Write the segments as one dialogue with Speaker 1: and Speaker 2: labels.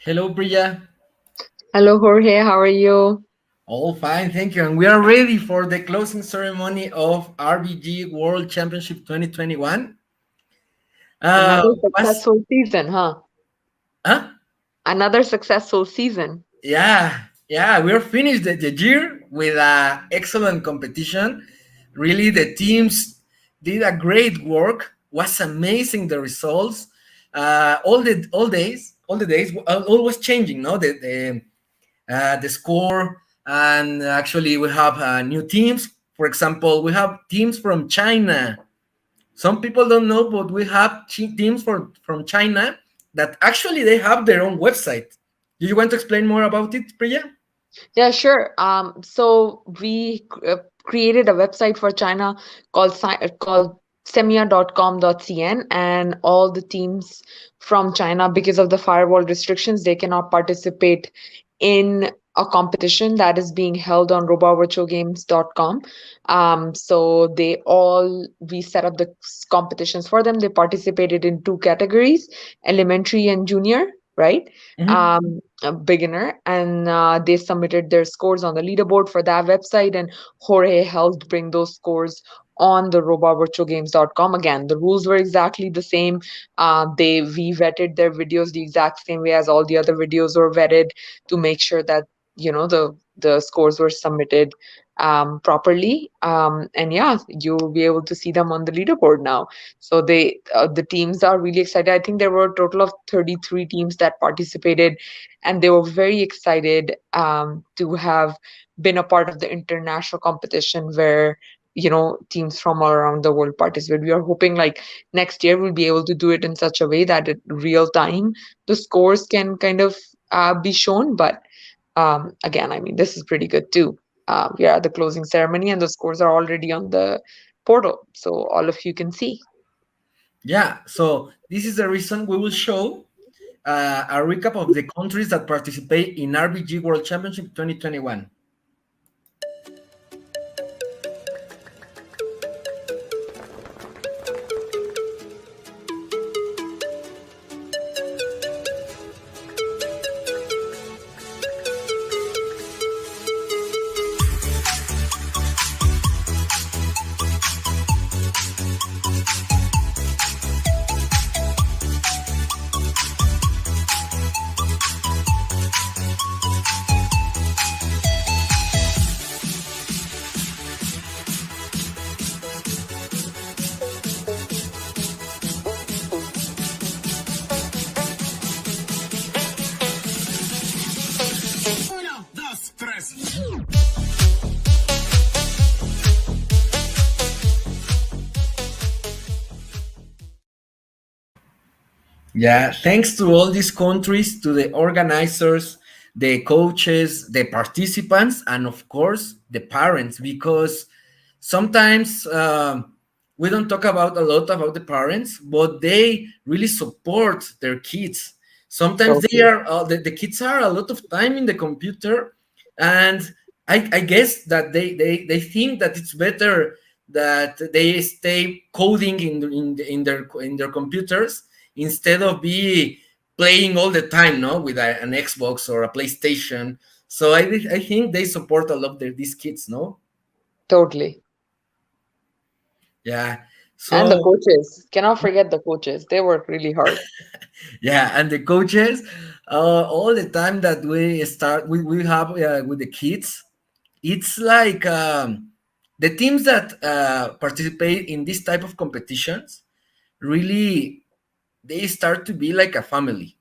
Speaker 1: Hello, Priya.
Speaker 2: Hello, Jorge. How are you?
Speaker 1: All fine, thank you. And we are ready for the closing ceremony of RVG World Championship 2021.
Speaker 2: Another
Speaker 1: Was
Speaker 2: successful season, huh?
Speaker 1: huh?
Speaker 2: Another successful season.
Speaker 1: Yeah, we're finished the year with a excellent competition. Really, the teams did a great work. Was amazing the results. All the days, always changing. No, the score, and actually we have new teams. For example, we have teams from China. Some people don't know, but we have teams from China that actually they have their own website. Do you want to explain more about it, Priya?
Speaker 2: Yeah, sure. So we created a website for China called semia.com.cn, and all the teams from China, because of the firewall restrictions, they cannot participate in a competition that is being held on robovirtualgames.com. So we set up the competitions for them. They participated in two categories, elementary and junior, right?
Speaker 1: Mhm.
Speaker 2: A beginner, and they submitted their scores on the leaderboard for that website, and Jorge helped bring those scores on the robovirtualgames.com. Again, the rules were exactly the same. We vetted their videos the exact same way as all the other videos were vetted to make sure that the scores were submitted properly. And yeah, you'll be able to see them on the leaderboard now. So the teams are really excited. I think there were a total of 33 teams that participated, and they were very excited to have been a part of the international competition where teams from all around the world participate. We are hoping like next year we'll be able to do it in such a way that at real time the scores can kind of be shown. But again, I mean, this is pretty good too. We are at the closing ceremony, and the scores are already on the portal, so all of you can see.
Speaker 1: Yeah, so this is the reason we will show a recap of the countries that participate in RBG World Championship 2021. Yeah, thanks to all these countries, to the organizers, the coaches, the participants, and of course the parents, because sometimes we don't talk about a lot about the parents, but they really support their kids. Sometimes they
Speaker 2: Totally.
Speaker 1: are the kids are a lot of time in the computer, and I guess that they think that it's better that they stay coding in their computers instead of be playing all the time, no, with an Xbox or a PlayStation. So I think they support a lot these kids, no.
Speaker 2: Totally.
Speaker 1: Yeah.
Speaker 2: And the
Speaker 1: So
Speaker 2: coaches. Cannot forget the coaches. They work really hard.
Speaker 1: yeah, and the coaches, all the time that we have with the kids, it's like the teams that participate in this type of competitions really they start to be like a family,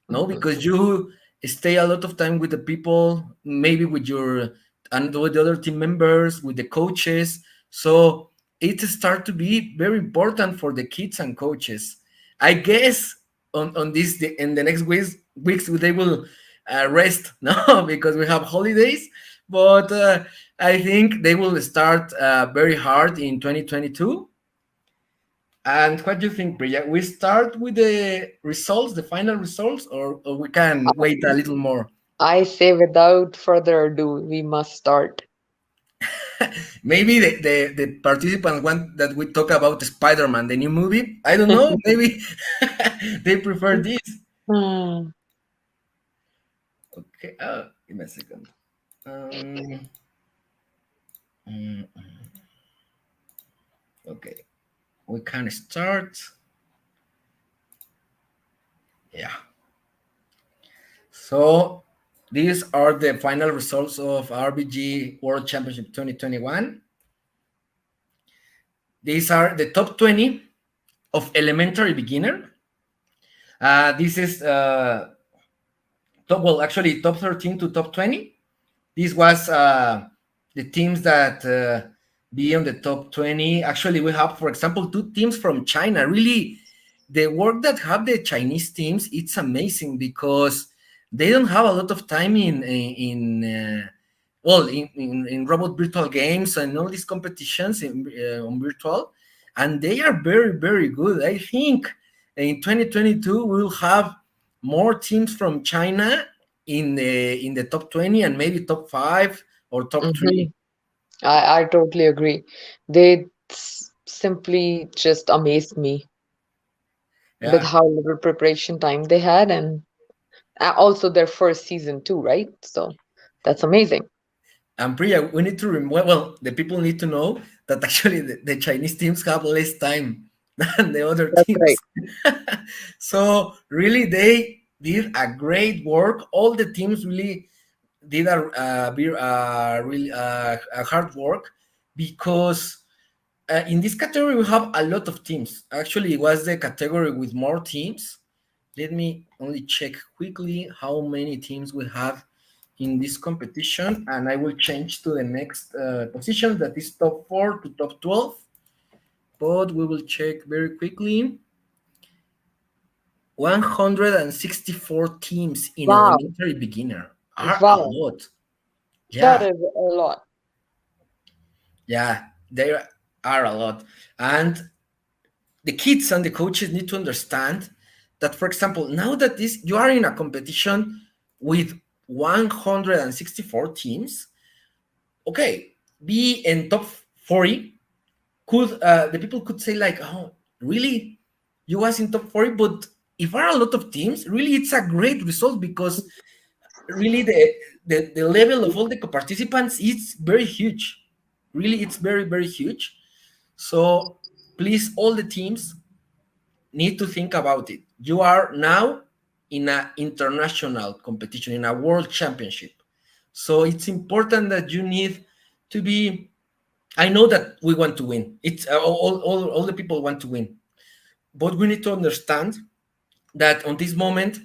Speaker 1: no,
Speaker 2: Mhm.
Speaker 1: because you stay a lot of time with the people, maybe with your and with the other team members, with the coaches. So it start to be very important for the kids and coaches. I guess on this in the next weeks they will rest no because we have holidays, but I think they will start very hard in 2022. And what do you think, Priya? We start with the results, the final results, or we can wait a little more?
Speaker 2: I say without further ado, we must start.
Speaker 1: Maybe the participants want that we talk about Spider-Man, the new movie. I don't know. Maybe they prefer this.
Speaker 2: Hmm.
Speaker 1: Okay, give me a second. Um, mm, okay, we can start. Yeah. So these are the final results of RVG World Championship 2021. These are the top 20 of elementary beginner. This is top, well, actually top 13 to top 20. This was the teams that be on the top 20. Actually, we have, for example, two teams from China. Really, the work that have the Chinese teams, it's amazing because they don't have a lot of time in robot virtual games and all these competitions on virtual, and they are very very good. I think in 2022 we'll have more teams from China in the top 20 and maybe top 5 or top
Speaker 2: Hmm.
Speaker 1: 3.
Speaker 2: I totally agree. They simply just amazed me with
Speaker 1: Yeah.
Speaker 2: how little preparation time they had, and also their first season too, right? So that's amazing.
Speaker 1: And Priya, we need to remember, well, the people need to know that actually the Chinese teams have less time than the other
Speaker 2: That's
Speaker 1: teams.
Speaker 2: right.
Speaker 1: So really, they did a great work. All the teams really did a hard work because in this category we have a lot of teams. Actually, it was the category with more teams. Let me only check quickly how many teams we have in this competition, and I will change to the next position that is top 4 to top 12. But we will check very quickly. 164 teams in
Speaker 2: Wow.
Speaker 1: elementary beginner are a
Speaker 2: Wow.
Speaker 1: lot.
Speaker 2: That
Speaker 1: Yeah,
Speaker 2: is a lot.
Speaker 1: yeah, there are a lot. And the kids and the coaches need to understand that, for example, now that this you are in a competition with 164 teams, okay, be in top 40, could the people could say like, oh, really, you was in top 40? But if are a lot of teams, really it's a great result because really the level of all the participants is very huge. Really, it's very very huge. So please, all the teams need to think about it. You are now in an international competition, in a world championship. So it's important that you need to be. I know that we want to win. It's all the people want to win, but we need to understand that on this moment,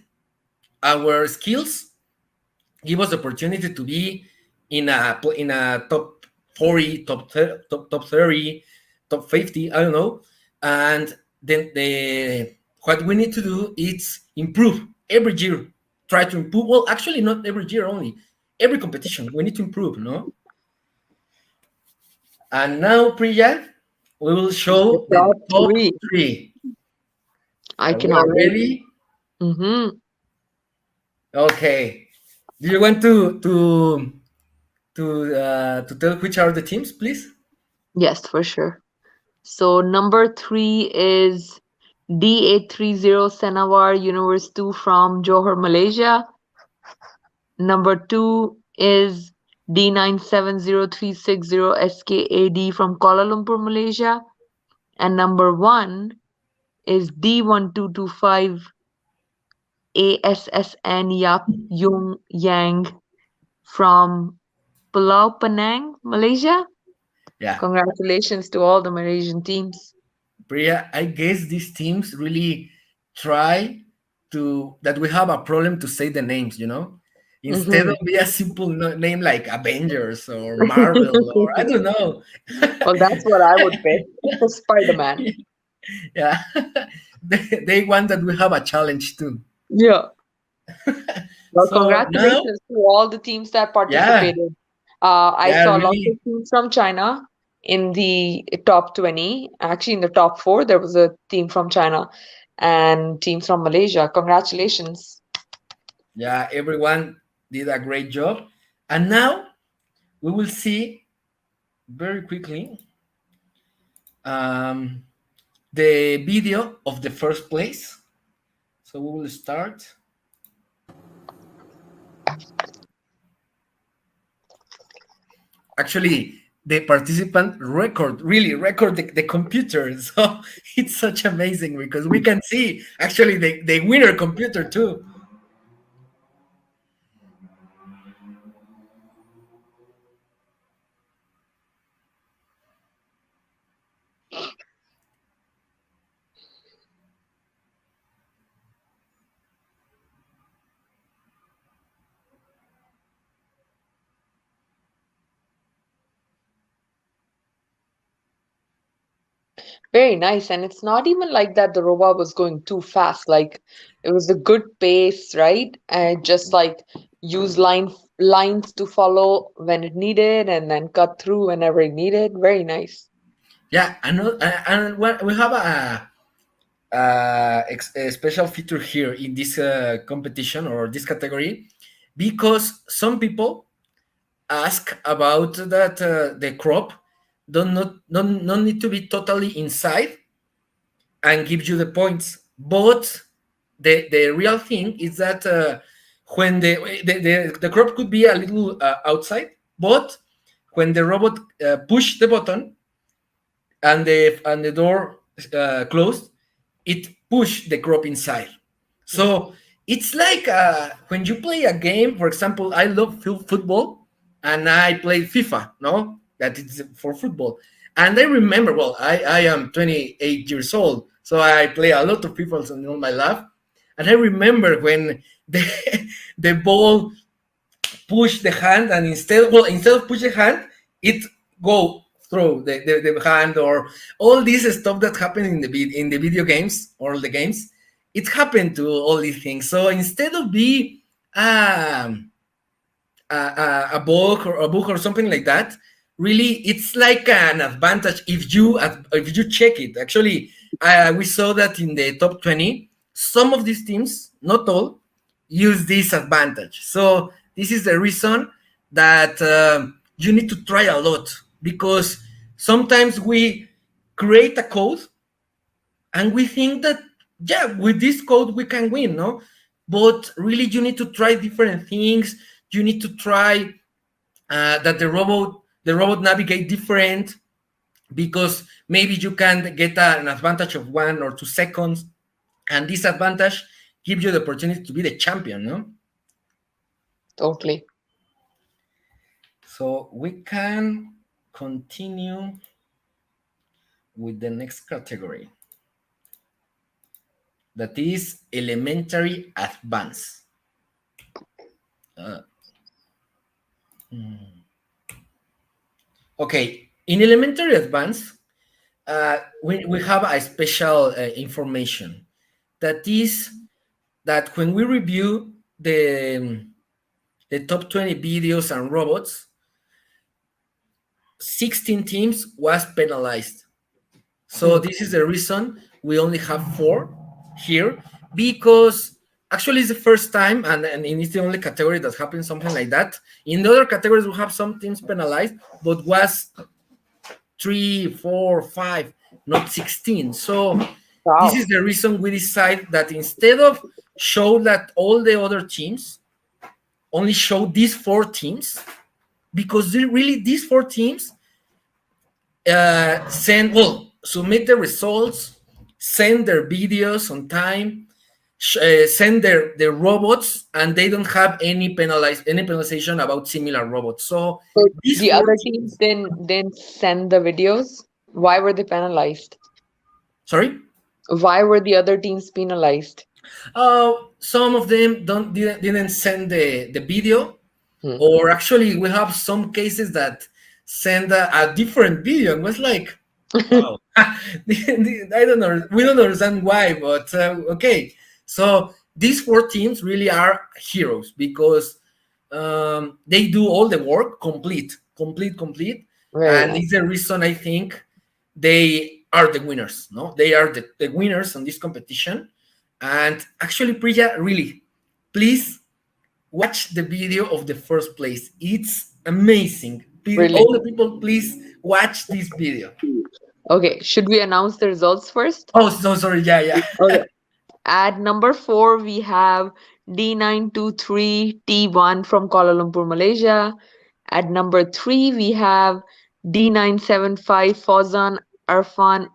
Speaker 1: our skills give us the opportunity to be in a top 40, top 30, top 50. I don't know, and then the what we need to do is improve every year. Try to improve. Well, actually, not every year only. Every competition we need to improve. No, and now, Priya, we will
Speaker 2: The
Speaker 1: show the
Speaker 2: top
Speaker 1: top
Speaker 2: three.
Speaker 1: three.
Speaker 2: I
Speaker 1: Are we
Speaker 2: cannot
Speaker 1: are
Speaker 2: wait.
Speaker 1: ready?
Speaker 2: Mm-hmm.
Speaker 1: Okay. Do you want to tell which are the teams, please?
Speaker 2: Yes, for sure. So number three is D830 Senawar Universe 2 from Johor, Malaysia. Number two is D970360 SKAD from Kuala Lumpur, Malaysia. And number one is D1225 ASSN Yap Yung Yang from Pulau Penang, Malaysia.
Speaker 1: Yeah.
Speaker 2: Congratulations to all the Malaysian teams.
Speaker 1: Priya, I guess these teams really try to that we have a problem to say the names, instead of
Speaker 2: Mhm.
Speaker 1: be a simple name like Avengers or Marvel or I don't know.
Speaker 2: Well, that's what I would pick. Spider-Man.
Speaker 1: Yeah, they want that we have a challenge too.
Speaker 2: Yeah. Well,
Speaker 1: So now,
Speaker 2: congratulations to all the teams that
Speaker 1: yeah,
Speaker 2: participated. I
Speaker 1: yeah,
Speaker 2: saw lots of
Speaker 1: really,
Speaker 2: teams from China in the top 20. Actually, in the top four, there was a team from China and teams from Malaysia. Congratulations.
Speaker 1: yeah, everyone did a great job, and now we will see very quickly um, the video of the first place. So we will start. actually the participant record the computer. So it's such amazing because we can see actually the winner computer too.
Speaker 2: Very nice. And it's not even like that the robot was going too fast. Like it was a good pace, right? And just like use lines to follow when it needed and then cut through whenever it needed. Very nice.
Speaker 1: Yeah, and we have a special feature here in this competition or this category, because some people ask about that the crop don't need to be totally inside and give you the points, but the real thing is that when the crop could be a little outside, but when the robot push the button and the door closed, it pushed the crop inside. So it's like when you play a game. For example, I love football, and I play FIFA. No, that is for football. And I remember, well, I am 28 years old, so I play a lot of FIFA in all my life. And I remember when the the ball push the hand, and instead of push the hand, it go through the hand, or all this stuff that happened in the video games or the games. It happened to all these things. So instead of be um, a book or something like that, really it's like an advantage if you check it. Actually, we saw that in the top 20, some of these teams, not all, use this advantage. So this is the reason that you need to try a lot, because sometimes we create a code and we think that, yeah, with this code we can win, no? But really you need to try different things. You need to try that the robot navigate different, because maybe you can get an advantage of 1 or 2 seconds, and this advantage gives you the opportunity to be the champion, no?
Speaker 2: Totally.
Speaker 1: So we can continue with the next category, that is elementary advance. uh, hmm. Okay, in elementary advance, we have a special information, that is that when we review the top 20 videos and robots, 16 teams was penalized. So
Speaker 2: Hmm.
Speaker 1: this is the reason we only have 4 here, because actually it's the first time, and it's the only category that happens something like that. In the other categories, we have some teams penalized, but was 3, 4, 5, not 16. So this
Speaker 2: Wow.
Speaker 1: is the reason we decide that instead of show that all the other teams, only show these 4 teams, because really these 4 teams submit the results, send their videos on time, send their robots, and they don't have any penalization about similar robots. So
Speaker 2: So
Speaker 1: these
Speaker 2: the
Speaker 1: four
Speaker 2: other teams
Speaker 1: teams,
Speaker 2: didn't send the videos. Why were they penalized?
Speaker 1: sorry.
Speaker 2: Why were the other teams penalized?
Speaker 1: Some of them didn't send the video,
Speaker 2: Hmm.
Speaker 1: or actually we have some cases that send a different video, and was like, wow. I don't know, we don't understand why, but okay. So these 4 teams really are heroes, because they do all the work complete,
Speaker 2: Very
Speaker 1: and
Speaker 2: nice.
Speaker 1: it's the reason I think they are the winners. No, they are the winners on this competition. And actually, Priya, really, please watch the video of the first place. It's amazing.
Speaker 2: Really.
Speaker 1: All the people, please watch this video.
Speaker 2: Okay, should we announce the results first?
Speaker 1: Oh, so sorry. Yeah, yeah.
Speaker 2: Okay. At number 4, we have D923T1 from Kuala Lumpur, Malaysia. At number 3, we have D975 Fauzan Arfan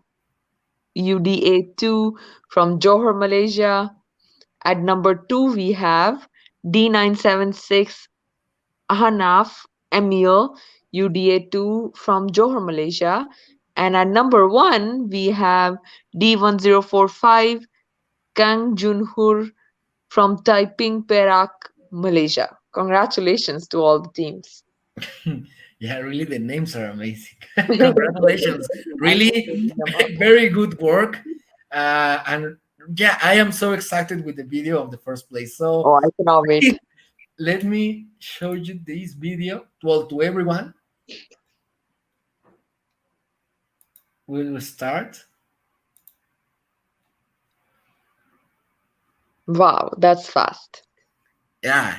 Speaker 2: UDA2 from Johor, Malaysia. At number 2, we have D976 Ahnaf Emil UDA2 from Johor, Malaysia. And at number 1, we have D1045 Kang Junhur from Taiping, Perak, Malaysia. Congratulations to all the teams.
Speaker 1: Yeah, really, the names are amazing. Congratulations.
Speaker 2: I'm just
Speaker 1: Really,
Speaker 2: reading them out.
Speaker 1: very good work. And yeah, I am so excited with the video of the first place. So
Speaker 2: Oh, I cannot wait.
Speaker 1: let me show you this video. Well, to everyone, we will start.
Speaker 2: Wow, that's fast.
Speaker 1: Yeah,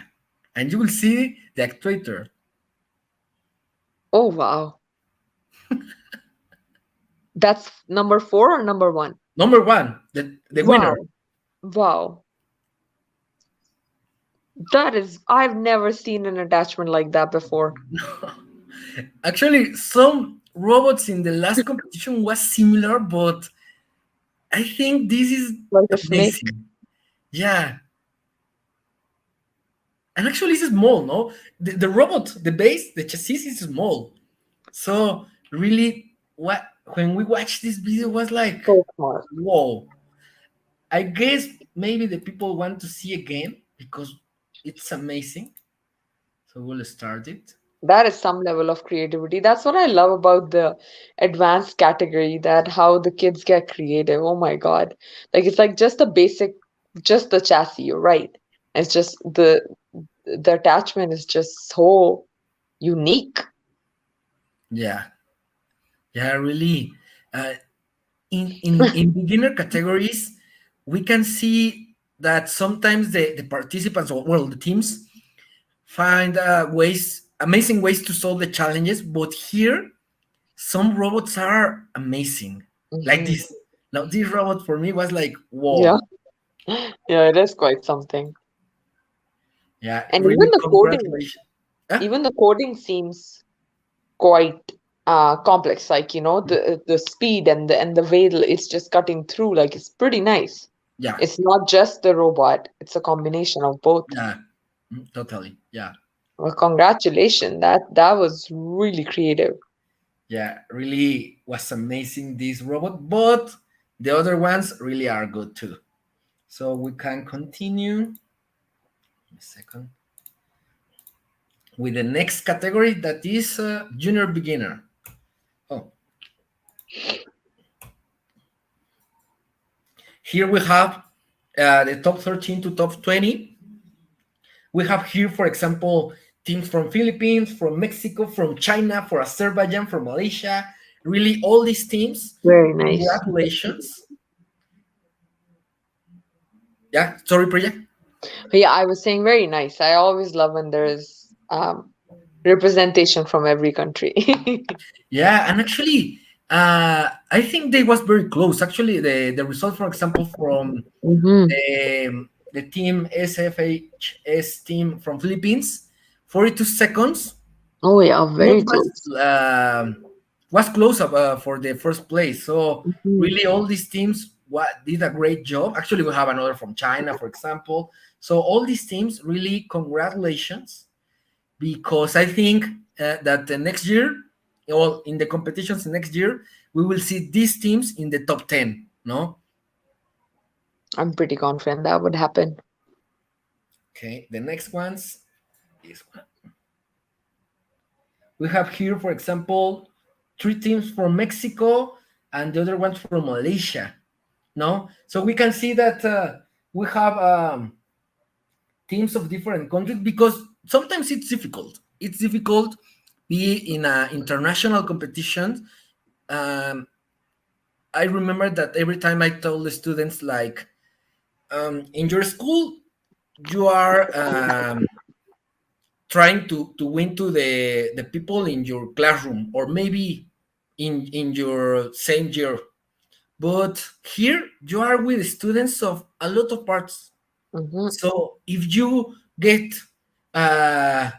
Speaker 1: and you will see the actuator.
Speaker 2: Oh, wow. That's number 4 or number 1?
Speaker 1: Number one, the winner.
Speaker 2: Wow. Wow. That is, I've never seen an attachment like that before.
Speaker 1: Actually, some robots in the last competition was similar, but I think this is
Speaker 2: Like a snake.
Speaker 1: amazing. Yeah, and actually it's small, no? The robot, the base, the chassis is small. So really, what when we watched this video was like,
Speaker 2: So smart.
Speaker 1: whoa. I guess maybe the people want to see again because it's amazing. So we'll start it.
Speaker 2: That is some level of creativity. That's what I love about the advanced category, that how the kids get creative. Oh my God. Like it's like just the basic, just the chassis, you're right. It's just the attachment is just so unique.
Speaker 1: Yeah, yeah, really. Uh, in beginner categories, we can see that sometimes the participants, or well, the teams find amazing ways to solve the challenges. But here, some robots are amazing, like
Speaker 2: Hmm.
Speaker 1: this. Now, this robot for me was like,
Speaker 2: Yeah.
Speaker 1: whoa,
Speaker 2: Yeah, it is quite something.
Speaker 1: yeah,
Speaker 2: And
Speaker 1: really,
Speaker 2: even the coding,
Speaker 1: congratulations. Ah,
Speaker 2: even the coding seems quite complex. Like, the speed and the way it's just cutting through, like it's pretty nice.
Speaker 1: yeah,
Speaker 2: It's not just the robot, it's a combination of both.
Speaker 1: yeah, totally, yeah,
Speaker 2: Well, congratulations. That was really creative.
Speaker 1: yeah, really was amazing this robot, but the other ones really are good too. So we can continue a second with the next category that is junior beginner. Oh, here we have the top 13 to top 20. We have here, for example, teams from Philippines, from Mexico, from China, from Azerbaijan, from Malaysia. Really, all these teams.
Speaker 2: Very nice.
Speaker 1: Congratulations. Yeah, sorry, Priya.
Speaker 2: But yeah, I was saying very nice. I always love when there's representation from every country.
Speaker 1: Yeah, and actually, I think they was very close. Actually, the result, for example, from
Speaker 2: Hmm.
Speaker 1: the team SFHS team from Philippines, 42 seconds
Speaker 2: Oh yeah,
Speaker 1: was
Speaker 2: very close.
Speaker 1: was close up, for the first place. So
Speaker 2: Mhm.
Speaker 1: really, all these teams did a great job. Actually, we have another from China, for example. So all these teams, really, congratulations, because I think that the next year, or in the competitions next year, we will see these teams in the top 10. No,
Speaker 2: I'm pretty confident that would happen.
Speaker 1: okay. The next ones, this one. We have here, for example, three teams from Mexico and the other ones from Malaysia. No, so we can see that we have teams of different countries because sometimes it's difficult. It's difficult be in a international competition. Um, I remember that every time I told the students, like, in your school, you are trying to win to the people in your classroom, or maybe in your same year. But here you are with students of a lot of parts.
Speaker 2: Hmm.
Speaker 1: So if you get uh,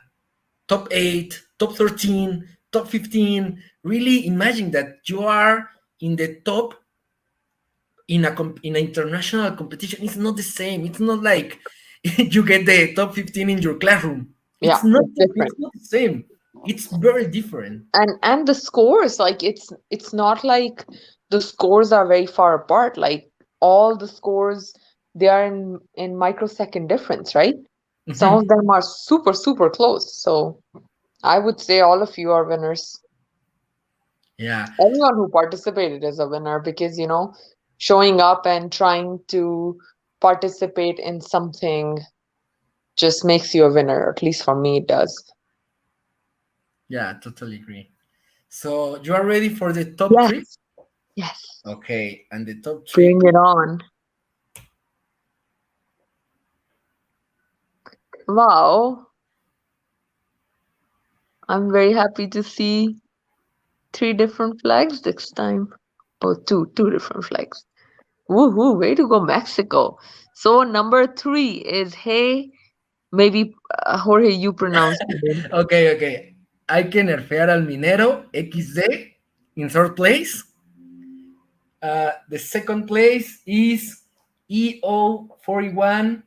Speaker 1: top 8, top 13, top 15. Really imagine that you are in the top in an international competition. It's not the same. It's not like you get the top 15 in your classroom.
Speaker 2: Yeah, it's
Speaker 1: It's
Speaker 2: different.
Speaker 1: not the same. It's very different.
Speaker 2: And the scores, like it's not like the scores are very far apart. Like all the scores, they are in microsecond difference, right? Some of
Speaker 1: Mhm.
Speaker 2: them are super, super close. So I would say all of you are winners.
Speaker 1: Yeah,
Speaker 2: Anyone who participated is a winner because, showing up and trying to participate in something just makes you a winner. At least for me, it does.
Speaker 1: yeah, totally agree. So you are ready for the top three?
Speaker 2: Yes, yes.
Speaker 1: Okay, and the top three.
Speaker 2: Bring it on. Wow. I'm very happy to see three different flags this time. Oh, two different flags. Woohoo, way to go, Mexico. So number three is hey, maybe Jorge, you pronounce the name.
Speaker 1: Okay, okay. Hay que nerfear al minero XD in third place. The second place is EO41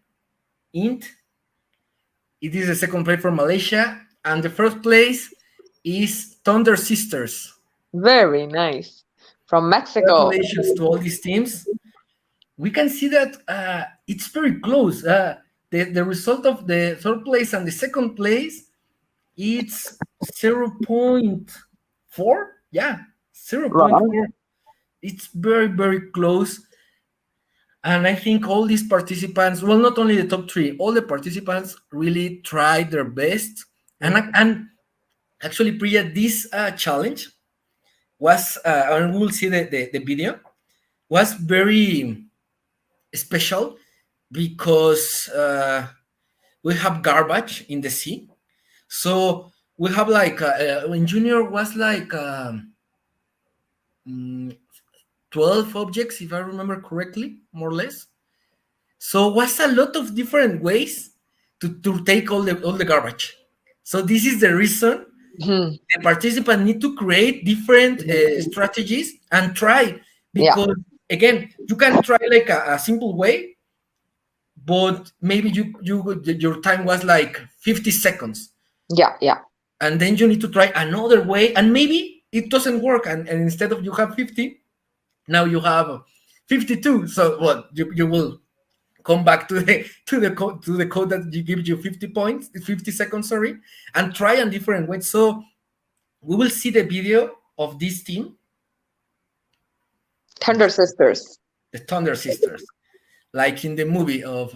Speaker 1: int. It is the second place for Malaysia. And the first place is Thunder Sisters.
Speaker 2: Very nice. From Mexico.
Speaker 1: Congratulations to all these teams. We can see that it's very close. The result of the third place and the second place, it's 0.4. Yeah,
Speaker 2: Wow.
Speaker 1: 0.4. It's very, very close. And I think all these participants, well, not only the top three, all the participants really tried their best. And actually, Priya, this challenge was, and we'll see the video, was very special because we have garbage in the sea. So we have like, in junior was like mm, 12 objects, if I remember correctly, more or less. So was a lot of different ways to take all the garbage. So this is the reason
Speaker 2: Mhm.
Speaker 1: the participant need to create different strategies and try,
Speaker 2: Yeah,
Speaker 1: because again you can try like a simple way, but maybe your time was like 50 seconds,
Speaker 2: yeah, yeah,
Speaker 1: and then you need to try another way, and maybe it doesn't work, and instead of you have 50, now you have 52. So what, you will come back to the code that you gives you 50 points, 50 seconds, sorry, and try a different way. So we will see the video of this team,
Speaker 2: Thunder Sisters.
Speaker 1: the Thunder Sisters, like in the movie of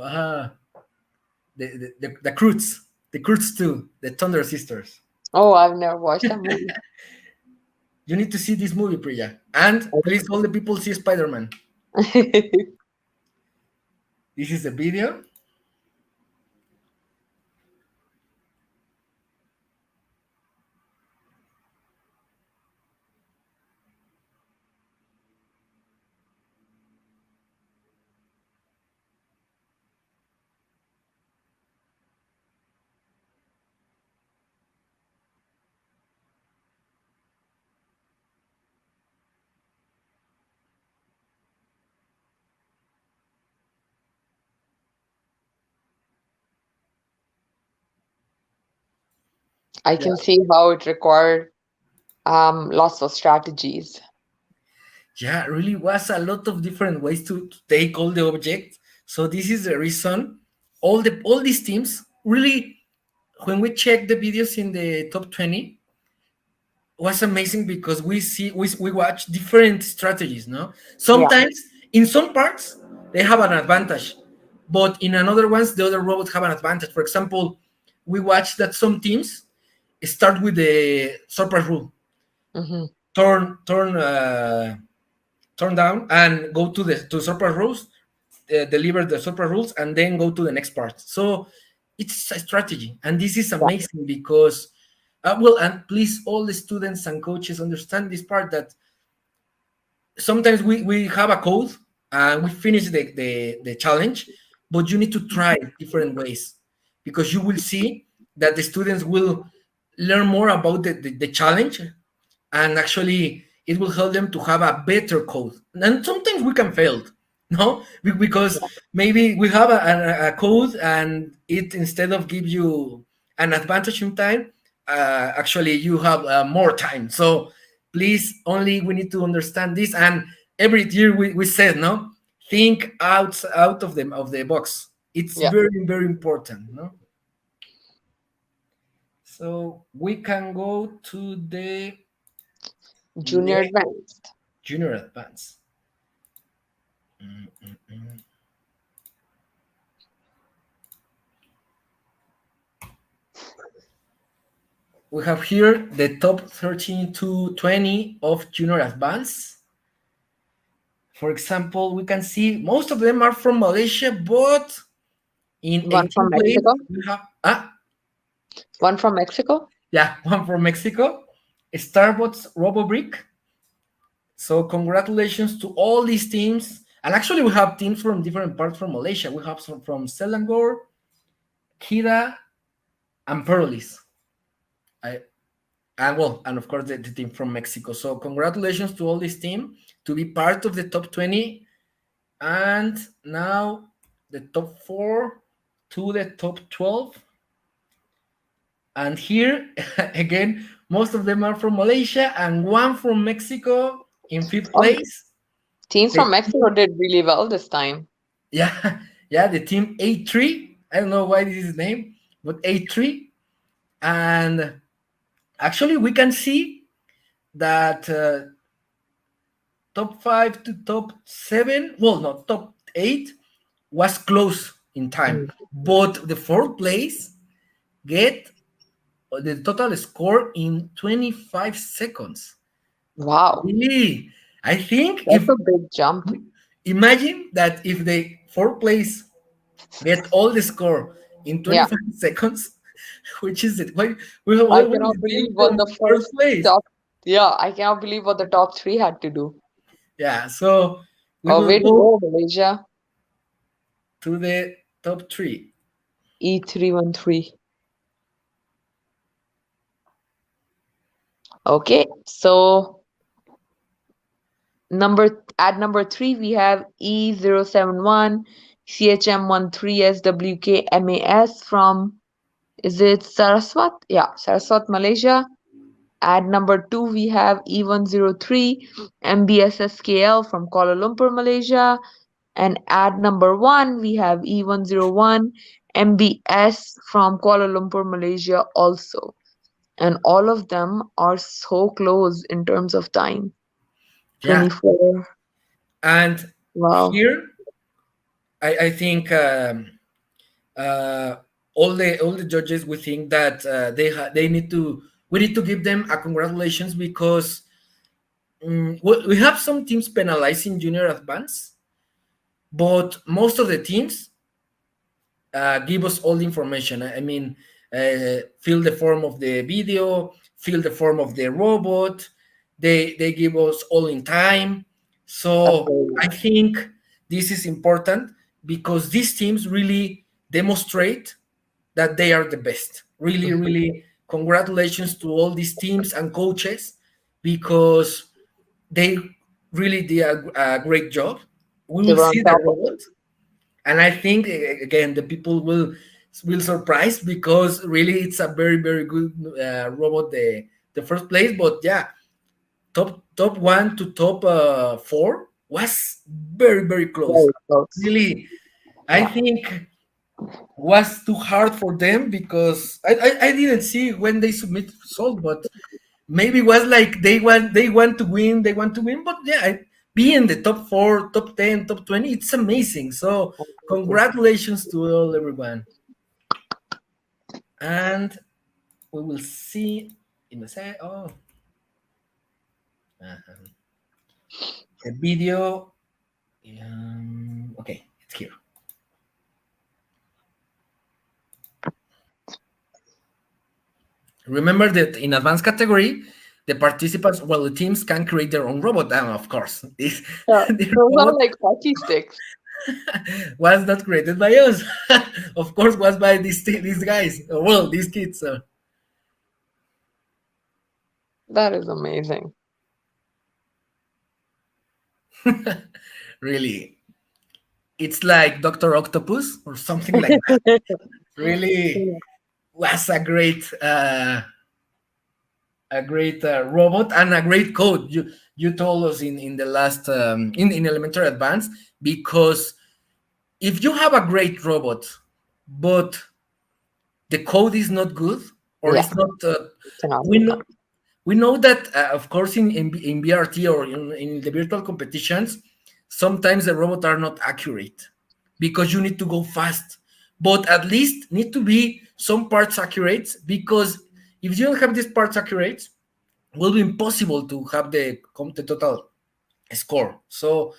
Speaker 1: the Croods, the Croods 2, the Thunder Sisters.
Speaker 2: Oh, I've never watched that movie.
Speaker 1: You need to see this movie, Priya. And please, all the people see Spider Man. This is the video.
Speaker 2: I
Speaker 1: Yeah,
Speaker 2: can see how it required lots of strategies.
Speaker 1: yeah, really was a lot of different ways to take all the objects. So this is the reason all these teams really, when we check the videos in the top 20, was amazing because we watch different strategies. No,
Speaker 2: Yeah.
Speaker 1: sometimes in some parts they have an advantage, but in another ones the other robots have an advantage. For example, we watch that some teams start with the surprise rule,
Speaker 2: Hmm.
Speaker 1: turn down and go to surprise rules, deliver the surprise rules, and then go to the next part. So it's a strategy, and this is
Speaker 2: Yeah.
Speaker 1: amazing because well, and please, all the students and coaches understand this part, that sometimes we have a code and we finish the challenge, but you need to try different ways, because you will see that the students will learn more about the challenge, and actually it will help them to have a better code. And sometimes we can fail, no, because maybe we have a code and it, instead of give you an advantage in time, actually you have more time. So please, only we need to understand this. And every year we said, no, think out of the box. It's
Speaker 2: Yeah.
Speaker 1: very very important, no. So we can go to the
Speaker 2: Junior
Speaker 1: next
Speaker 2: advanced.
Speaker 1: junior advance. Mm, mm, mm. We have here the top 13 to 20 of junior advance. For example, we can see most of them are from Malaysia, but in
Speaker 2: One from
Speaker 1: 18th place
Speaker 2: Mexico.
Speaker 1: we have
Speaker 2: One from Mexico.
Speaker 1: yeah, one from Mexico, Starbucks RoboBrick. So congratulations to all these teams. And actually we have teams from different parts from Malaysia. We have some from Selangor, Kira, and Perlis. I, and well, and of course the team from Mexico. So congratulations to all this team to be part of the top 20. And now the top 4 to the top 12. And here again, most of them are from Malaysia and one from Mexico in fifth
Speaker 2: Oh,
Speaker 1: place.
Speaker 2: teams
Speaker 1: The
Speaker 2: from Mexico did really well this time.
Speaker 1: yeah, yeah, the team A3. I don't know why this is named, but A3. And actually we can see that top 5 to top 7, well, no, top 8 was close in time,
Speaker 2: Mm.
Speaker 1: but the fourth place get the total score in 25 seconds.
Speaker 2: Wow,
Speaker 1: Really, I think
Speaker 2: that's
Speaker 1: if,
Speaker 2: a big jump.
Speaker 1: imagine that if the fourth place get all the score in
Speaker 2: Yeah,
Speaker 1: 25 seconds, which is it? Why
Speaker 2: I
Speaker 1: what is
Speaker 2: cannot
Speaker 1: the team
Speaker 2: believe what
Speaker 1: from
Speaker 2: the
Speaker 1: first
Speaker 2: first
Speaker 1: place?
Speaker 2: top. Yeah, I cannot believe what the top three had to do.
Speaker 1: Yeah, so we
Speaker 2: Oh,
Speaker 1: will
Speaker 2: way to
Speaker 1: go
Speaker 2: go, Malaysia.
Speaker 1: to the top 3.
Speaker 2: E313. Okay, so number three we have E071 CHM13 SWK from, is it Saraswat? Yeah, Saraswat, Malaysia. At number two we have E103 MBSSKL from Kuala Lumpur, Malaysia. And at number one we have E101 MBS from Kuala Lumpur, Malaysia also. And all of them are so close in terms of time.
Speaker 1: Yeah,
Speaker 2: 24.
Speaker 1: and
Speaker 2: Wow.
Speaker 1: here I think uh, all the judges, we think that they need to, we need to give them a congratulations because we have some teams penalizing junior advance, but most of the teams give us all the information. I mean, fill the form of the video, fill the form of the robot. They give us all in time.
Speaker 2: That's
Speaker 1: So
Speaker 2: very
Speaker 1: I
Speaker 2: nice.
Speaker 1: think this is important because these teams really demonstrate that they are the best. Really,
Speaker 2: Mhm.
Speaker 1: really, congratulations to all these teams and coaches because they really did a great job. We
Speaker 2: They
Speaker 1: will
Speaker 2: were on
Speaker 1: see the
Speaker 2: top of
Speaker 1: robot,
Speaker 2: it.
Speaker 1: and I think again the people will surprise because really it's a very very good robot. The first place, but yeah, top 1 to top 4 was very very close.
Speaker 2: Very close.
Speaker 1: Really, I
Speaker 2: Yeah.
Speaker 1: think was too hard for them because I didn't see when they submit result, but maybe it was like they want to win, they want to win. But yeah, be in the top 4, top 10, top 20, it's amazing. So congratulations to all everyone, and we will see in a second. Oh, the video. Okay, it's here. Remember that in advanced category, the participants, well, the teams can create their own robot, and of course, this
Speaker 2: Yeah.
Speaker 1: the
Speaker 2: Those are
Speaker 1: robot
Speaker 2: like hockey sticks.
Speaker 1: was not created by us. Of course, was by these guys. Well, these kids.
Speaker 2: That is amazing.
Speaker 1: Really, it's like Dr. Octopus or something like that. Really was a great robot and a great code. You told us in the last in elementary advance, because if you have a great robot but the code is not good or
Speaker 2: Yeah,
Speaker 1: it's not
Speaker 2: cannot
Speaker 1: we
Speaker 2: be
Speaker 1: know
Speaker 2: done.
Speaker 1: we know that of course in BRT or in the virtual competitions sometimes the robots are not accurate because you need to go fast, but at least need to be some parts accurate, because if you don't have these parts accurate will be impossible to have the total score. So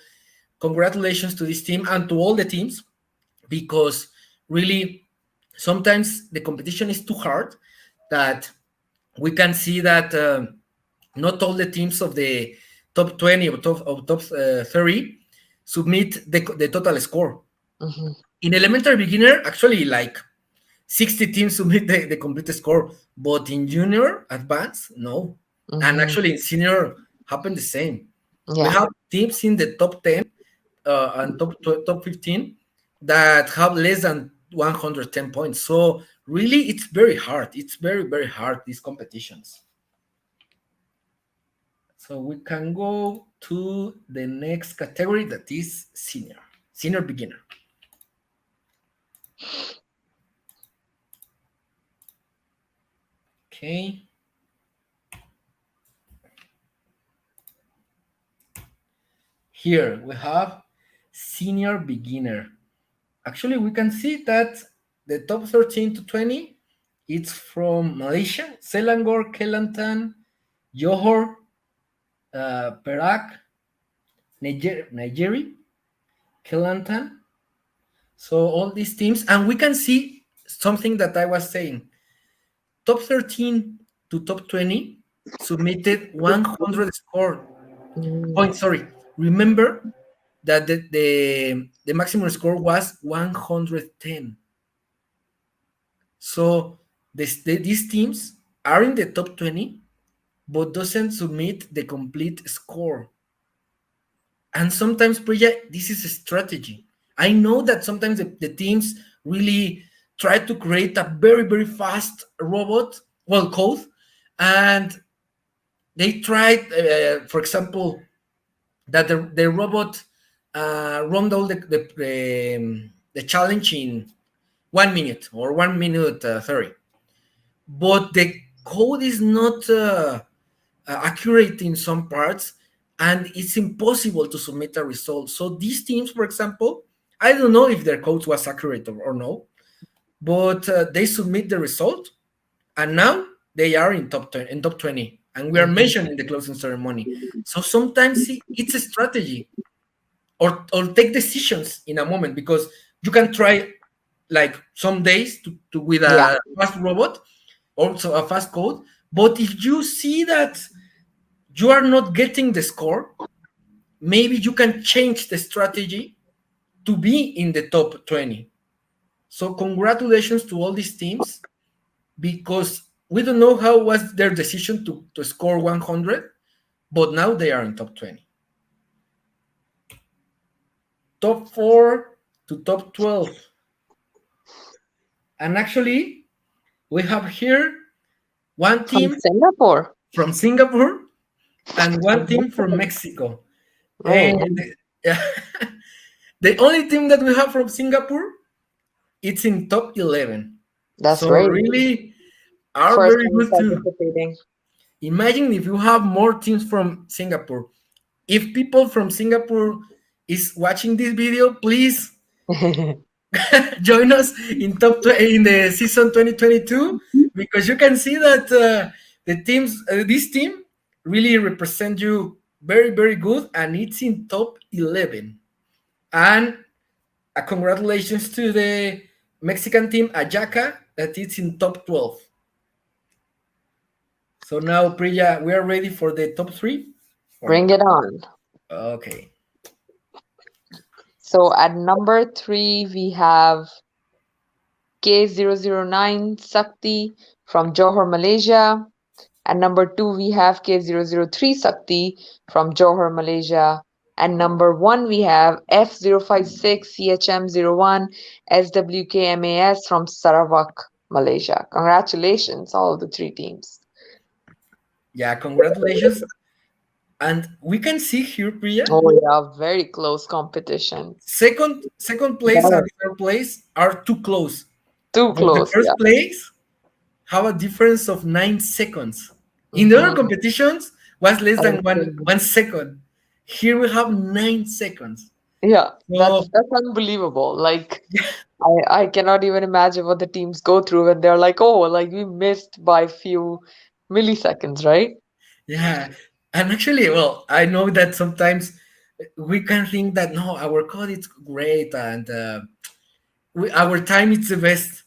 Speaker 1: congratulations to this team and to all the teams, because really sometimes the competition is too hard, that we can see that not all the teams of the top 20 or top 30 submit the total score.
Speaker 2: Hmm.
Speaker 1: In elementary beginner, actually, like 60 teams submit the complete score, but in junior advanced, no. And
Speaker 2: Hmm.
Speaker 1: actually, in senior, happened the same. We
Speaker 2: Yeah.
Speaker 1: have teams in the top 10 and top 15 that have less than 110 points. So really, it's very hard. It's very, very hard, these competitions. So we can go to the next category, that is senior beginner. Okay, here we have senior beginner. Actually, we can see that the top 13 to 20, it's from Malaysia, Selangor, Kelantan, Johor, Perak, Nigeria, Kelantan. So all these teams, and we can see something that I was saying. Top 13 to top 20 submitted 100 score
Speaker 2: Mm.
Speaker 1: points. Sorry, remember that the maximum score was 110. So these teams are in the top 20, but doesn't submit the complete score. And sometimes, Priya, this is a strategy. I know that sometimes the teams really try to create a very, very fast robot, well, code, and they tried, for example, that the robot run all the challenge in 1 minute or 1 minute 30, but the code is not accurate in some parts, and it's impossible to submit a result. So these teams, for example, I don't know if their code was accurate or no, but they submit the result, and now they are in top 20, and we are
Speaker 2: Mhm.
Speaker 1: mentioned in the closing ceremony. So sometimes it's a strategy, or take decisions in a moment, because you can try like some days to with
Speaker 2: Yeah.
Speaker 1: a fast robot, also a fast code, but if you see that you are not getting the score, maybe you can change the strategy to be in the top 20. So congratulations to all these teams, because we don't know how was their decision to score 100, but now they are in top 20. Top 4 to top 12. And actually, we have here one
Speaker 2: From
Speaker 1: team
Speaker 2: Singapore.
Speaker 1: from Singapore and one team from
Speaker 2: Mhm.
Speaker 1: Mexico.
Speaker 2: Oh,
Speaker 1: And the only team that we have from Singapore, it's in top 11.
Speaker 2: that's
Speaker 1: So
Speaker 2: great.
Speaker 1: really are
Speaker 2: First
Speaker 1: very
Speaker 2: time
Speaker 1: good too.
Speaker 2: participating.
Speaker 1: Imagine if you have more teams from Singapore. If people from Singapore is watching this video, please join us in the season 2022, because you can see that the teams this team really represent you very, very good, and it's in top 11. And congratulations to the Mexican team Ayaca, that it's in top 12. So now, Priya, we are ready for the top 3 or
Speaker 2: Bring
Speaker 1: not?
Speaker 2: it on.
Speaker 1: Okay.
Speaker 2: So at number 3, we have K009 Sakti from Johor, Malaysia. At number 2, we have K003 Sakti from Johor, Malaysia. And number 1, we have F056 CHM01 SWKMAS from Sarawak, Malaysia. Congratulations, all the three teams.
Speaker 1: Yeah, congratulations. And we can see here, Priya,
Speaker 2: Oh, yeah, very close competition.
Speaker 1: second place and
Speaker 2: Very
Speaker 1: third place are too close.
Speaker 2: too
Speaker 1: But the
Speaker 2: close,
Speaker 1: first
Speaker 2: yeah.
Speaker 1: place have a difference of 9 seconds. In the other
Speaker 2: Mm-hmm.
Speaker 1: competitions was less than one second. Here we have 9 seconds.
Speaker 2: Yeah,
Speaker 1: So
Speaker 2: that's unbelievable. Like I cannot even imagine what the teams go through when they're like, oh, like we missed by a few milliseconds, right?
Speaker 1: yeah, and actually, well, I know that sometimes we can think that no, our code is great and our time is the best,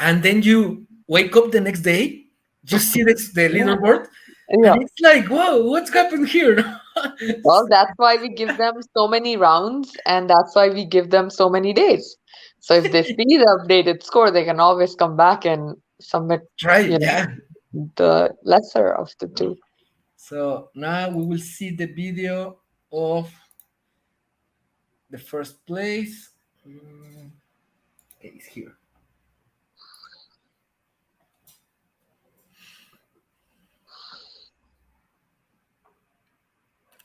Speaker 1: and then you wake up the next day, you see the
Speaker 2: Yeah.
Speaker 1: leaderboard, and
Speaker 2: Yeah.
Speaker 1: it's like, whoa, what's happened here?
Speaker 2: Well, that's why we give them so many rounds, and that's why we give them so many days. So if they see the updated score, they can always come back and submit,
Speaker 1: Right,
Speaker 2: you
Speaker 1: yeah.
Speaker 2: know, the lesser of the two.
Speaker 1: So now we will see the video of the first place. Okay, it's here.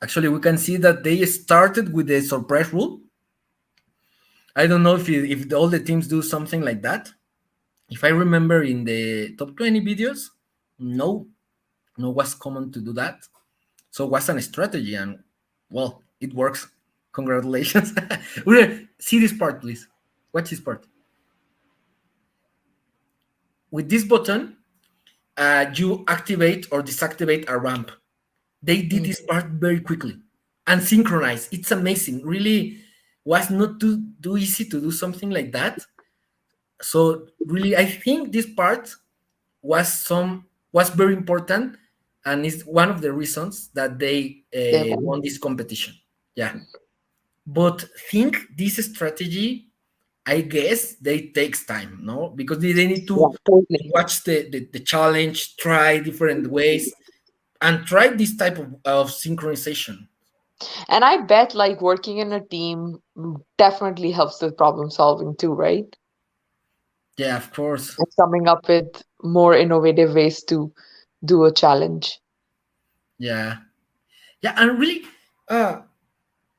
Speaker 1: Actually, we can see that they started with the surprise rule. I don't know if all the teams do something like that. If I remember in the top 20 videos, no, no was common to do that. So it was a strategy, and well, it works. Congratulations. See this part, please. Watch this part. With this button, you activate or deactivate a ramp. They did
Speaker 2: Mm.
Speaker 1: this part very quickly and synchronized. It's amazing. Really was not too easy to do something like that. So really, I think this part was very important, and is one of the reasons that they
Speaker 2: They
Speaker 1: won
Speaker 2: won.
Speaker 1: this competition. Yeah, but think this strategy, I guess they takes time, no, because they need
Speaker 2: Yeah,
Speaker 1: to
Speaker 2: totally.
Speaker 1: watch the challenge, try different ways, and try this type of synchronization.
Speaker 2: And I bet like working in a team definitely helps with problem solving too, right?
Speaker 1: Yeah, of course.
Speaker 2: And coming up with more innovative ways to do a challenge.
Speaker 1: Yeah, yeah, and really, uh,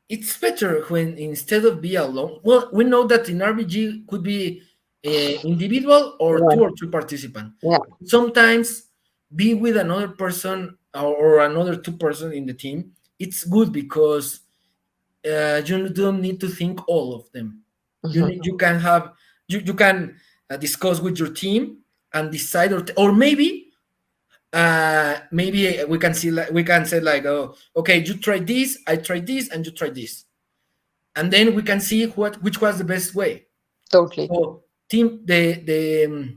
Speaker 1: it's better when instead of be alone. Well, we know that in RVG could be individual or two
Speaker 2: One.
Speaker 1: or three participant.
Speaker 2: Yeah.
Speaker 1: Sometimes be with another person or another two-person in the team. It's good because you don't need to think all of them.
Speaker 2: Hmm.
Speaker 1: You can have you can discuss with your team and decide, or maybe we can see, like we can say like, oh, okay, you try this, I try this, and you try this, and then we can see which was the best way.
Speaker 2: Totally.
Speaker 1: So team the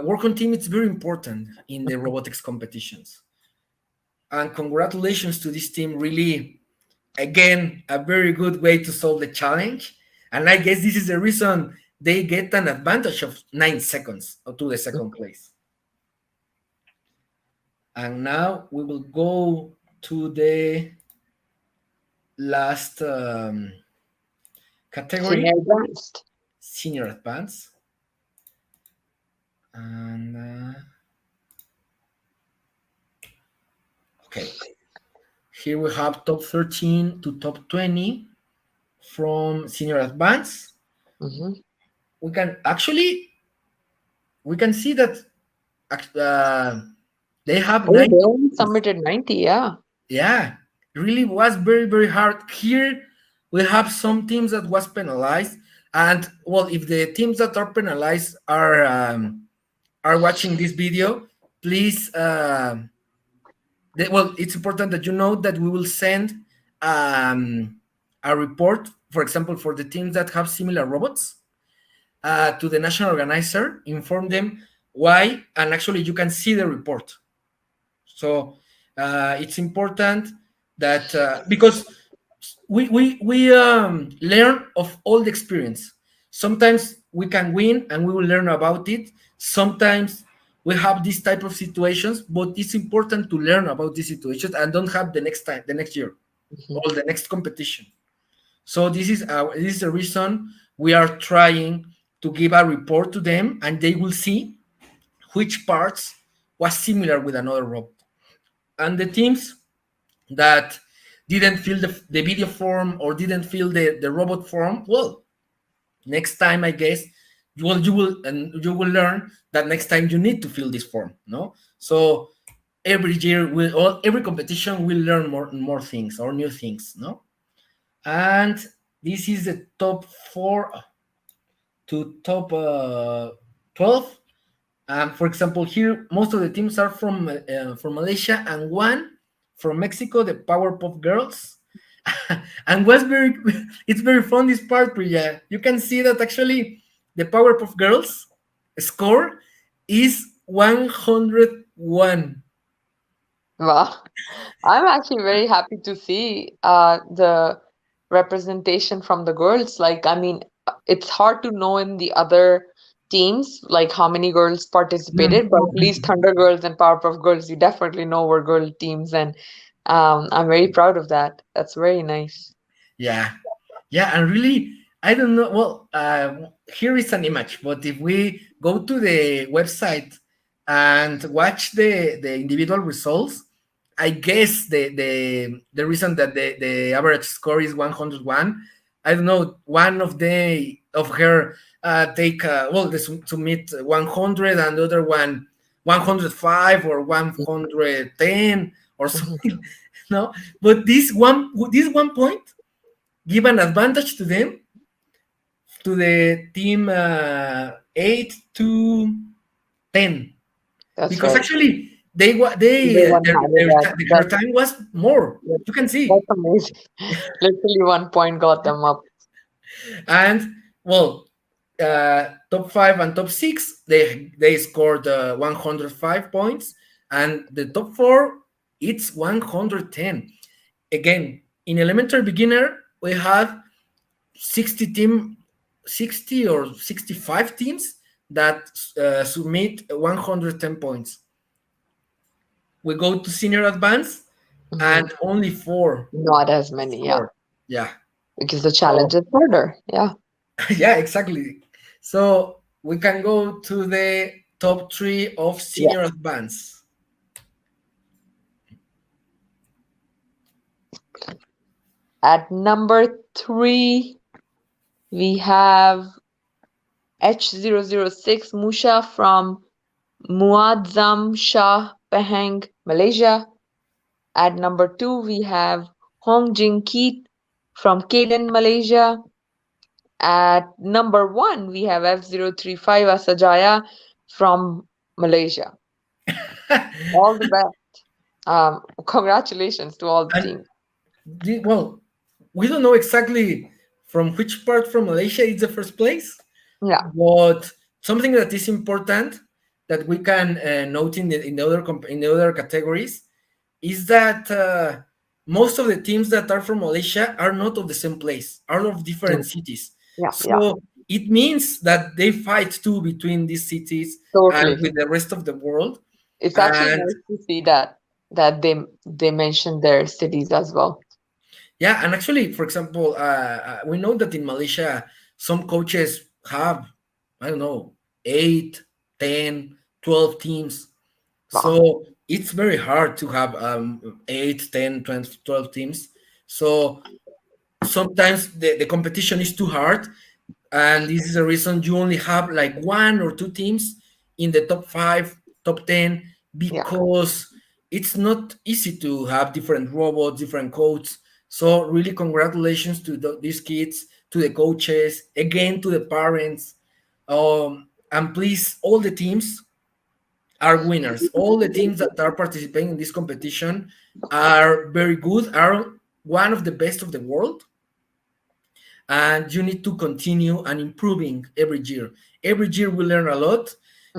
Speaker 1: work on team is very important in the robotics competitions. And congratulations to this team. Really, again, a very good way to solve the challenge. And I guess this is the reason they get an advantage of 9 seconds to the second place. And now we will go to the last category,
Speaker 2: Senior advanced.
Speaker 1: senior advance. And okay, here we have top 13 to top 20 from senior advance.
Speaker 2: Hmm.
Speaker 1: We can actually we can see that uh, they have
Speaker 2: Oh, they
Speaker 1: nine.
Speaker 2: only submitted 90, yeah.
Speaker 1: Yeah, really was very hard. Here we have some teams that was penalized, and well, if the teams that are penalized are watching this video, please. Well, it's important that you know that we will send a report, for example, for the teams that have similar robots, to the national organizer, inform them why, and actually you can see the report. So it's important that because we learn of all the experience. Sometimes we can win and we will learn about it. Sometimes we have this type of situations, but it's important to learn about these situations and don't have the next time, the next year,
Speaker 2: Mhm.
Speaker 1: or the next competition. So this is the reason we are trying to give a report to them, and they will see which parts was similar with another robot. And the teams that didn't fill the video form or didn't fill the robot form, well, next time I guess you will learn that next time you need to fill this form. No, so every year will or every competition will learn more things or new things. No, and this is the top 4 to top 12. For example, here most of the teams are from Malaysia and one from Mexico, the Powerpuff Girls. And what's very it's very fun this part, Priya. You can see that actually the Powerpuff Girls score is 101.
Speaker 2: Wow. I'm actually very happy to see the representation from the girls. Like, I mean, it's hard to know in the other teams, like how many girls participated, but at least Thunder Girls and Powerpuff Girls, you definitely know were girl teams, and I'm very proud of that. That's very nice.
Speaker 1: Yeah, yeah, and really, I don't know. Well, here is an image, but if we go to the website and watch the individual results, I guess the reason that the average score is 101, I don't know, one of her take well they submit 100 and the other one 105 or 110 or something, no. But this one point give an advantage to them, to the team 8 to 10,
Speaker 2: That's
Speaker 1: because
Speaker 2: right.
Speaker 1: actually
Speaker 2: They one-handed that.
Speaker 1: her time was more, you can see.
Speaker 2: That's amazing. Literally 1 point got them up.
Speaker 1: And well, top 5 and top 6 they scored 105 points, and the top 4 it's 110. Again, in elementary beginner we have 60 team 60 or 65 teams that submit 110 points. We go to senior advance
Speaker 2: Mhm.
Speaker 1: and only 4
Speaker 2: Not as many, yeah,
Speaker 1: score. Yeah.
Speaker 2: because the
Speaker 1: So
Speaker 2: challenge is harder. Yeah.
Speaker 1: yeah, exactly. So we can go to the top 3 of
Speaker 2: Yeah.
Speaker 1: senior advance.
Speaker 2: At number 3, we have H006 Musha from Muazzam Shah Pahang, Malaysia. At number 2, we have Hong Jing Keat from Kalen, Malaysia. At number 1, we have F035 Asajaya from Malaysia. All the best. Congratulations to all the
Speaker 1: And
Speaker 2: teams.
Speaker 1: well, we don't know exactly from which part from Malaysia is the first place,
Speaker 2: Yeah.
Speaker 1: but something that is important that we can note in the other categories is that most of the teams that are from Malaysia are not of the same place, are of different
Speaker 2: Mm.
Speaker 1: cities.
Speaker 2: Yeah, yeah,
Speaker 1: So it means that they fight too between these cities and
Speaker 2: totally.
Speaker 1: with the rest of the world.
Speaker 2: It's actually
Speaker 1: And
Speaker 2: nice to see that they mention their cities as well.
Speaker 1: yeah, and actually, for example, we know that in Malaysia, some coaches have, I don't know, 8, 10, 12 teams.
Speaker 2: Wow.
Speaker 1: So it's very hard to have 8, 10, 20, 12 teams. So sometimes the competition is too hard, and this is the reason you only have like 1 or 2 teams in the top 5, top 10,
Speaker 2: Yeah.
Speaker 1: because it's not easy to have different robots, different codes. So really congratulations to these kids, to the coaches, again to the parents, and please, all the teams are winners. All the teams that are participating in this competition are very good, are one of the best of the world, and you need to continue and improving every year. Every year we learn a lot.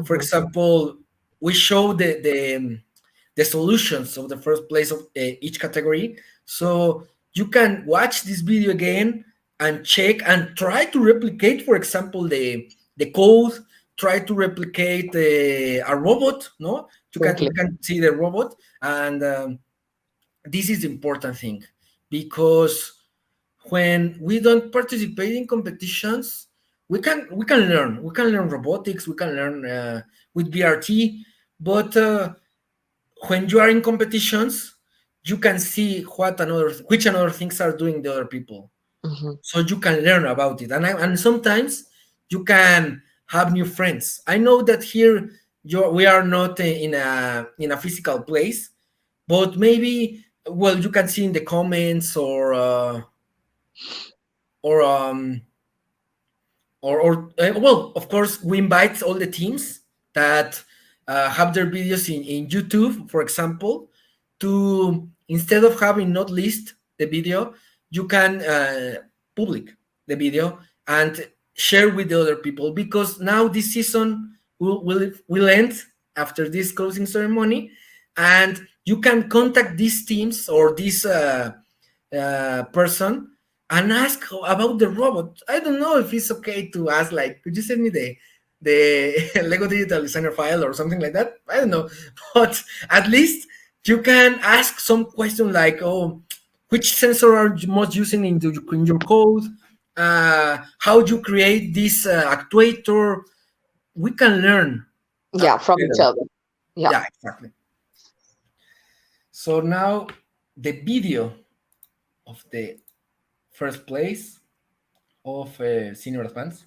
Speaker 1: For
Speaker 2: Mhm.
Speaker 1: example, we show the solutions of the first place of each category, so you can watch this video again and check and try to replicate, for example, the code, try to replicate a robot. No, you
Speaker 2: Exactly.
Speaker 1: can see the robot, and this is the important thing, because when we don't participate in competitions, we can learn robotics, we can learn with BRT, but when you are in competitions, you can see which another things are doing the other people,
Speaker 2: Hmm.
Speaker 1: so you can learn about it, and sometimes you can have new friends. I know that here we are not in a physical place, but maybe, well, you can see in the comments, or well, of course, we invite all the teams that have their videos in YouTube, for example, to, instead of having not list the video, you can public the video and share with the other people, because now this season will end after this closing ceremony, and you can contact these teams or this person and ask about the robot. I don't know if it's okay to ask, like, could you send me the Lego Digital Designer file or something like that? I don't know, but at least you can ask some question like, oh, which sensor are you most using in your code? How you create this actuator? We can learn
Speaker 2: Yeah, from each
Speaker 1: together.
Speaker 2: other. Yeah.
Speaker 1: Yeah, exactly. So now the video of the first place of senior advance.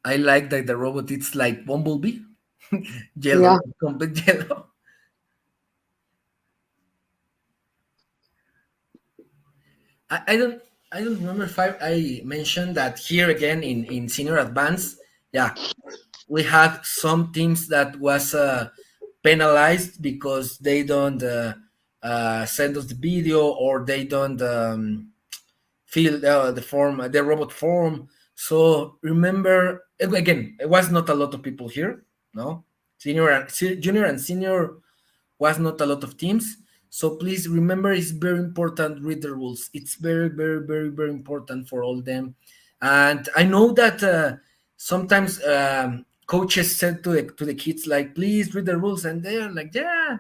Speaker 1: I like that the robot it's like Bumblebee,
Speaker 2: Yeah.
Speaker 1: yellow, complete yellow. I don't I don't remember if I mentioned that here again in senior advance. Yeah, we had some teams that was penalized because they don't send us the video, or they don't fill the form, the robot form. So remember, again, it was not a lot of people here. No, junior and senior was not a lot of teams. So please remember, it's very important. Read the rules. It's very, very, very, very important for all them. And I know that sometimes coaches said to the kids like, please read the rules, and they're like, yeah,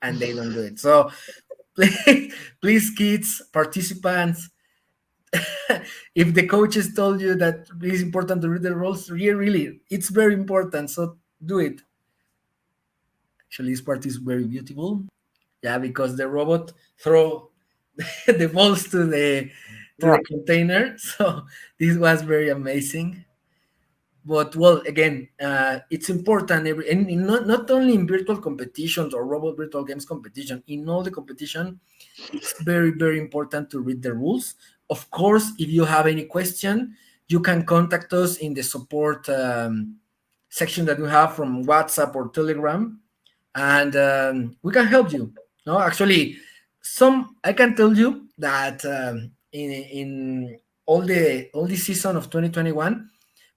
Speaker 1: and they don't do it. So please, please, kids, participants, if the coaches told you that it's important to read the rules, really, really, it's very important. So do it. Actually, this part is very beautiful. Yeah, because the robot throw the balls to
Speaker 2: Yeah.
Speaker 1: the container. So this was very amazing. But well, again, it's important not only in virtual competitions or robot virtual games competition. In all the competition, it's very, very important to read the rules. Of course, if you have any question, you can contact us in the support section that we have from WhatsApp or Telegram, and we can help you. No, actually, some I can tell you that in all the season of 2021,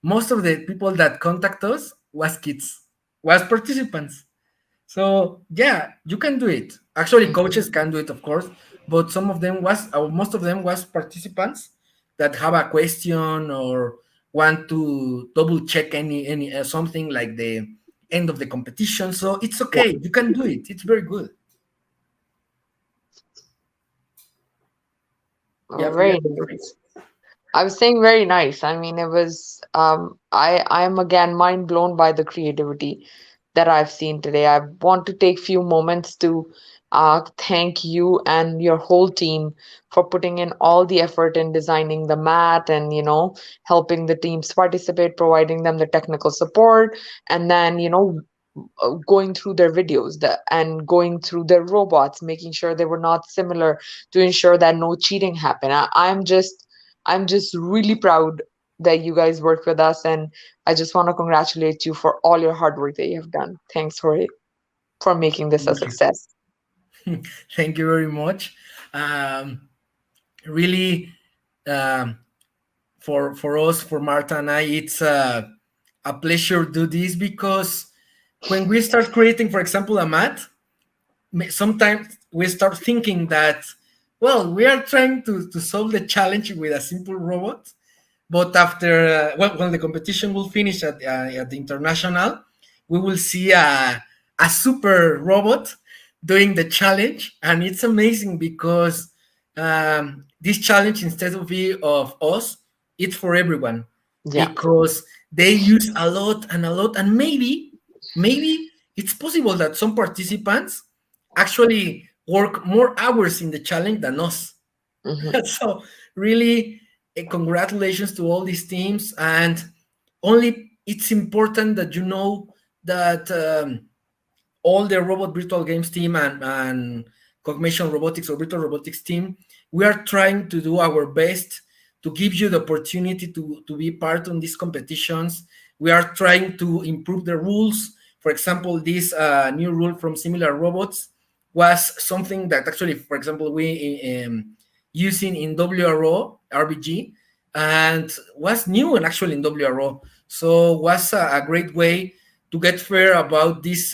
Speaker 1: most of the people that contact us was kids, was participants. So yeah, you can do it. Actually,
Speaker 2: Mhm.
Speaker 1: coaches can do it, of course, but most of them was participants that have a question or want to double check any something like the end of the competition. So it's
Speaker 2: Yeah.
Speaker 1: okay. You can do it. It's very good. Yeah,
Speaker 2: Very
Speaker 1: yeah.
Speaker 2: nice. I was saying very nice. I mean, it was I'm again mind blown by the creativity that I've seen today. I want to take few moments to thank you and your whole team for putting in all the effort in designing the mat and, helping the teams participate, providing them the technical support, and then, going through their videos and going through their robots, making sure they were not similar to ensure that no cheating happened. I'm just really proud that you guys work with us, and I just want to congratulate you for all your hard work that you have done. Thanks for making this a
Speaker 1: Thank you.
Speaker 2: success.
Speaker 1: Thank you very much. Um, really, um, for us, for Marta and I, it's a pleasure to do this, because when we start creating, for example, a mat, sometimes we start thinking that, well, we are trying to solve the challenge with a simple robot, but after when the competition will finish at the international, we will see a super robot doing the challenge, and it's amazing because this challenge, instead of be of us, it's for everyone,
Speaker 2: Yeah.
Speaker 1: because they use a lot and a lot, and maybe it's possible that some participants actually work more hours in the challenge than us.
Speaker 2: Hmm.
Speaker 1: So really, congratulations to all these teams. And only it's important that you know that all the robot virtual games team and cognition robotics or virtual robotics team, we are trying to do our best to give you the opportunity to be part on these competitions. We are trying to improve the rules. For example, this new rule from Similar Robots was something that actually, for example, we using in WRO RVG, and was new and actually in WRO. So was a great way to get fair about this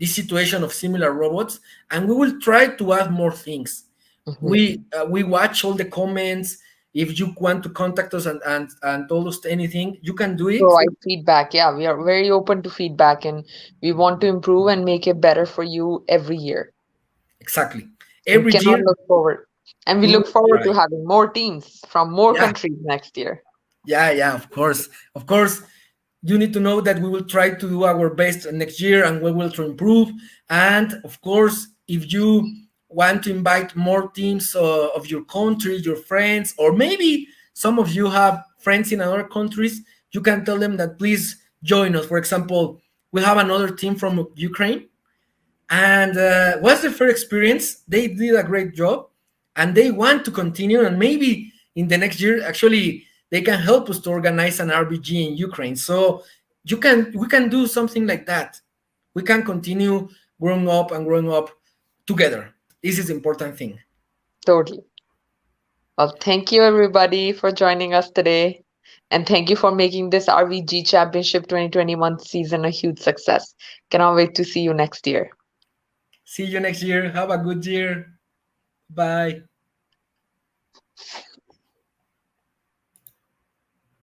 Speaker 1: situation of Similar Robots, and we will try to add more things.
Speaker 2: Hmm.
Speaker 1: We watch all the comments. If you want to contact us and told us anything, you can do it.
Speaker 2: Provide feedback. Yeah, we are very open to feedback and we want to improve and make it better for you every year.
Speaker 1: Exactly.
Speaker 2: And
Speaker 1: Every
Speaker 2: cannot
Speaker 1: year
Speaker 2: look forward. And we
Speaker 1: we
Speaker 2: look
Speaker 1: will
Speaker 2: forward to
Speaker 1: try.
Speaker 2: having more teams from more
Speaker 1: Yeah,
Speaker 2: countries next year.
Speaker 1: yeah, of course. Of course, you need to know that we will try to do our best next year, and we will to improve. And of course, if you want to invite more teams of your country, your friends, or maybe some of you have friends in other countries, you can tell them that please join us. For example, we have another team from Ukraine, and was the fair experience. They did a great job, and they want to continue, and maybe in the next year actually they can help us to organize an RBG in Ukraine. So we can do something like that. We can continue growing up together. This is the important thing.
Speaker 2: Totally. Well, thank you everybody for joining us today. And thank you for making this RVG Championship 2021 season a huge success. Cannot wait to see you next year.
Speaker 1: See you next year. Have a good year. Bye.